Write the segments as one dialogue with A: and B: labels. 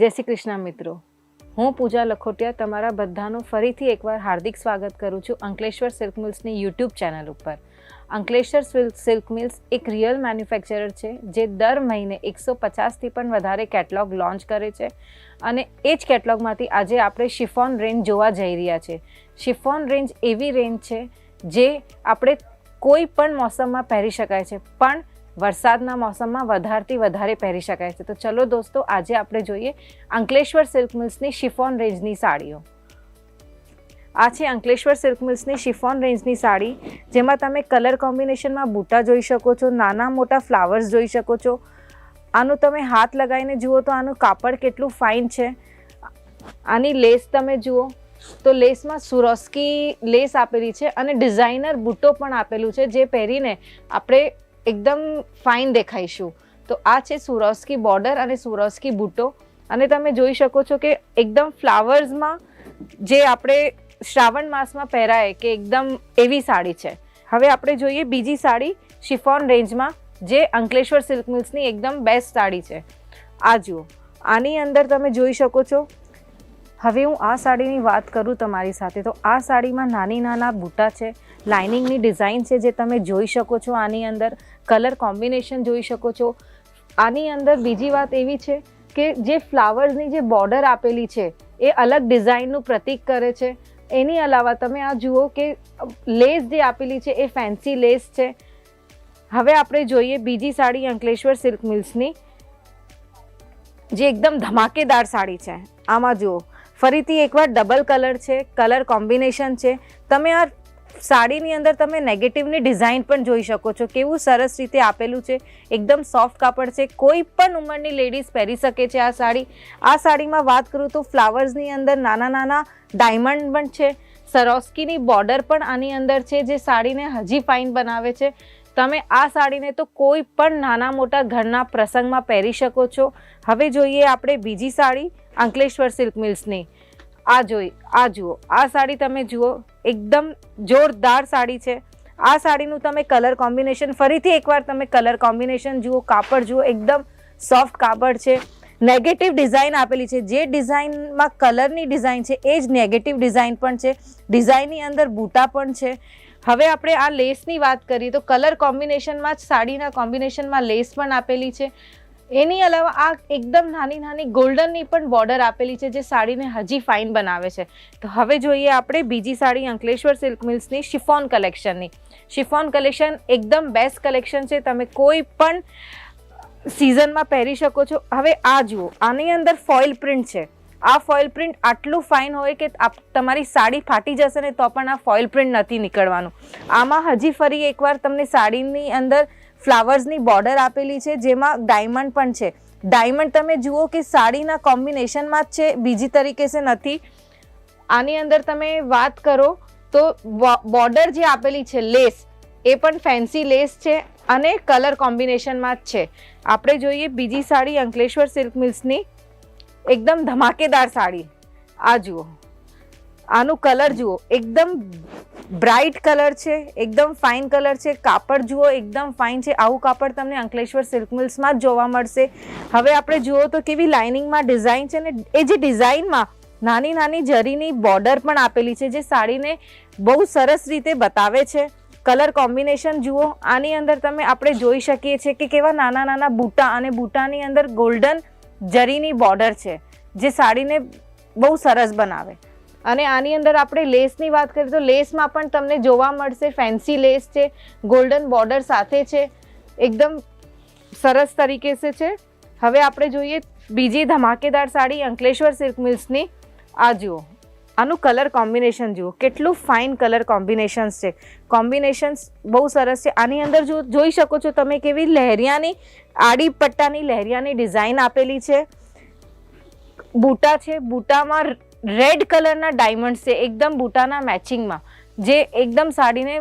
A: જય શ્રી કૃષ્ણ મિત્રો, હું પૂજા લખોટિયા તમારા બધાનું ફરીથી એકવાર હાર્દિક સ્વાગત કરું છું અંકલેશ્વર સિલ્ક મિલ્સની યુટ્યુબ ચેનલ ઉપર. અંકલેશ્વર સિલ્ક મિલ્સ એક રિયલ મેન્યુફેક્ચરર છે જે દર મહિને 150થી પણ વધારે કેટલોગ લોન્ચ કરે છે અને એ જ કેટલોગમાંથી આજે આપણે શિફોન રેન્જ જોવા જઈ રહ્યા છે. શિફોન રેન્જ એવી રેન્જ છે જે આપણે કોઈ પણ મોસમમાં પહેરી શકાય છે, પણ વરસાદના મોસમમાં વધારથી વધારે પહેરી શકાય છે. તો ચલો દોસ્તો, આજે આપણે જોઈએ અંકલેશ્વર સિલ્ક મિલ્સની શિફોન રેન્જની સાડીઓ. આ છે અંકલેશ્વર સિલ્ક મિલ્સની શિફોન રેન્જની સાડી, જેમાં તમે કલર કોમ્બિનેશનમાં બૂટા જોઈ શકો છો, નાના મોટા ફ્લાવર્સ જોઈ શકો છો. આનું તમે હાથ લગાવીને જુઓ તો આનું કાપડ કેટલું ફાઇન છે. આની લેસ તમે જુઓ તો લેસમાં સુરોસ્કી લેસ આપેલી છે અને ડિઝાઇનર બૂટો પણ આપેલું છે, જે પહેરીને આપણે એકદમ ફાઇન દેખાઈશું. તો આ છે સુરોસ્કી બોર્ડર અને સુરોસ્કી બૂટો, અને તમે જોઈ શકો છો કે એકદમ ફ્લાવર્સમાં જે આપણે શ્રાવણ માસમાં પહેરાય કે એકદમ એવી સાડી છે. હવે આપણે જોઈએ બીજી સાડી શિફોન રેન્જમાં, જે અંકલેશ્વર સિલ્ક મિલ્સની એકદમ બેસ્ટ સાડી છે. આ જુઓ, આની અંદર તમે જોઈ શકો છો. હવે હું આ સાડીની વાત કરું તમારી સાથે, તો આ સાડીમાં નાના બૂટા છે, લાઇનિંગની ડિઝાઇન છે જે તમે જોઈ શકો છો. આની અંદર કલર કોમ્બિનેશન જોઈ શકો છો. આની અંદર બીજી વાત એવી છે કે જે ફ્લાવર્સની જે બોર્ડર આપેલી છે એ અલગ ડિઝાઇનનું પ્રતીક કરે છે. એની અલાવા તમે આ જુઓ કે લેસ જે આપેલી છે એ ફેન્સી લેસ છે. હવે આપણે જોઈએ બીજી સાડી અંકલેશ્વર સિલ્ક મિલ્સની, જે એકદમ ધમાકેદાર સાડી છે. આમાં જુઓ, ફરીથી એકવાર ડબલ કલર છે, કલર કોમ્બિનેશન છે. તમે આ સાડીની અંદર તમે નેગેટિવની ડિઝાઇન પણ જોઈ શકો છો, કેવું સરસ રીતે આપેલું છે. એકદમ સોફ્ટ કાપડ છે, કોઈ પણ ઉંમરની લેડીઝ પહેરી શકે છે આ સાડી. આ સાડીમાં વાત કરું તો ફ્લાવર્સની અંદર નાના ડાયમંડ પણ છે, સરોસ્કીની બોર્ડર પણ આની અંદર છે, જે સાડીને હજી ફાઇન બનાવે છે. તમે આ સાડીને તો કોઈ પણ નાના મોટા ઘરના પ્રસંગમાં પહેરી શકો છો. હવે જોઈએ આપણે બીજી સાડી અંકલેશ્વર સિલ્ક મિલ્સની. આ જુઓ, આ સાડી તમે જુઓ, એકદમ જોરદાર સાડી છે. આ સાડીનું તમે કલર કોમ્બિનેશન, ફરીથી એકવાર તમે કલર કોમ્બિનેશન જુઓ, કાપડ જુઓ, એકદમ સોફ્ટ કાપડ છે. નેગેટિવ ડિઝાઇન આપેલી છે, જે ડિઝાઇનમાં કલરની ડિઝાઇન છે એ જ નેગેટિવ ડિઝાઇન પણ છે. ડિઝાઇનની અંદર બૂટા પણ છે. હવે આપણે આ લેસની વાત કરીએ તો કલર કોમ્બિનેશનમાં જ સાડીના કોમ્બિનેશનમાં લેસ પણ આપેલી છે. એની અલાવા આ એકદમ નાની ગોલ્ડનની પણ બોર્ડર આપેલી છે, જે સાડીને હજી ફાઇન બનાવે છે. તો હવે જોઈએ આપણે બીજી સાડી અંકલેશ્વર સિલ્ક મિલ્સની શિફોન કલેક્શનની. શિફોન કલેક્શન એકદમ બેસ્ટ કલેક્શન છે, તમે કોઈ પણ સિઝનમાં પહેરી શકો છો. હવે આ જુઓ, આની અંદર ફોઇલ પ્રિન્ટ છે. આ ફોઇલ પ્રિન્ટ આટલું ફાઇન હોય કે તમારી સાડી ફાટી જશે ને તો પણ આ ફોઇલ પ્રિન્ટ નથી નીકળવાનું. આમાં હજી ફરી એકવાર તમને સાડીની અંદર ફ્લાવર્સની બોર્ડર આપેલી છે, જેમાં ડાયમંડ પણ છે. ડાયમંડ તમે જુઓ કે સાડીના કોમ્બિનેશનમાં જ છે, બીજી તરીકે છે નથી. આની અંદર તમે વાત કરો તો બોર્ડર જે આપેલી છે લેસ, એ પણ ફેન્સી લેસ છે અને કલર કોમ્બિનેશનમાં જ છે. આપણે જોઈએ બીજી સાડી અંકલેશ્વર સિલ્ક મિલ્સની, એકદમ ધમાકેદાર સાડી. આ જુઓ, આનું કલર જુઓ, એકદમ બ્રાઇટ કલર છે, એકદમ ફાઇન કલર છે. કાપડ જુઓ, એકદમ ફાઇન છે. આવું કાપડ તમને અંકલેશ્વર સિલ્ક મિલ્સમાં જ જોવા મળશે. હવે આપણે જુઓ તો કેવી લાઇનિંગમાં ડિઝાઇન છે ને એ જે ડિઝાઇનમાં નાની જરીની બોર્ડર પણ આપેલી છે, જે સાડીને બહુ સરસ રીતે બતાવે છે. કલર કોમ્બિનેશન જુઓ, આની અંદર આપણે જોઈ શકીએ છીએ કે કેવા નાના બૂટા, અને બૂટાની અંદર ગોલ્ડન જરીની બોર્ડર છે, જે સાડીને બહુ સરસ બનાવે. અને આની અંદર આપણે લેસની વાત કરીએ તો લેસમાં પણ તમને જોવા મળશે ફેન્સી લેસ છે, ગોલ્ડન બોર્ડર સાથે છે, એકદમ સરસ તરીકે છે. હવે આપણે જોઈએ બીજી ધમાકેદાર સાડી અંકલેશ્વર સિલ્ક મિલ્સની. આ જુઓ, આનું કલર કોમ્બિનેશન જુઓ, કેટલું ફાઇન કલર કોમ્બિનેશન્સ છે. કોમ્બિનેશન્સ બહુ સરસ છે. આની અંદર જોઈ શકો છો તમે કેવી લહેરિયાની, આડી પટ્ટાની લહેરિયાની ડિઝાઇન આપેલી છે. બૂટા છે, બૂટામાં રેડ કલરના ડાયમંડ છે, એકદમ બૂટાના મેચિંગમાં, જે એકદમ સાડીને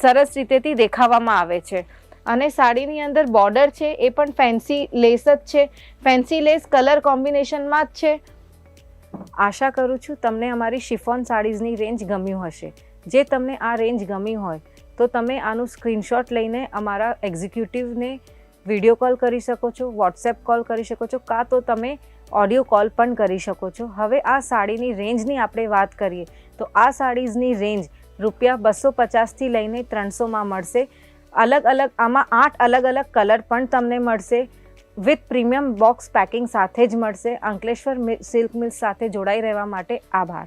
A: સરસ રીતેથી દેખાવામાં આવે છે. અને સાડીની અંદર બોર્ડર છે એ પણ ફેન્સી લેસ જ છે. ફેન્સી લેસ કલર કોમ્બિનેશનમાં જ છે. આશા કરું છું તમને અમારી શિફોન સાડીઝની રેન્જ ગમ્યું હશે. જે તમને આ રેન્જ ગમી હોય તો તમે આનું સ્ક્રીનશોટ લઈને અમારા એક્ઝિક્યુટિવને વિડીયો કોલ કરી શકો છો, વોટ્સએપ કોલ કરી શકો છો, કાં તો તમે ઓડિયો કોલ પણ કરી શકો છો. હવે આ સાડીની રેન્જની આપણે વાત કરીએ તો આ સાડીઝની રેન્જ ₹250થી લઈને 300માં મળશે. અલગ અલગ આમાં 8 અલગ અલગ કલર પણ તમને મળશે. વિથ પ્રીમિયમ બોક્સ પેકિંગ સાથે જ મળશે. અંકલેશ્વર સિલ્ક મિલ્સ સાથે જોડાઈ રહેવા માટે આભાર.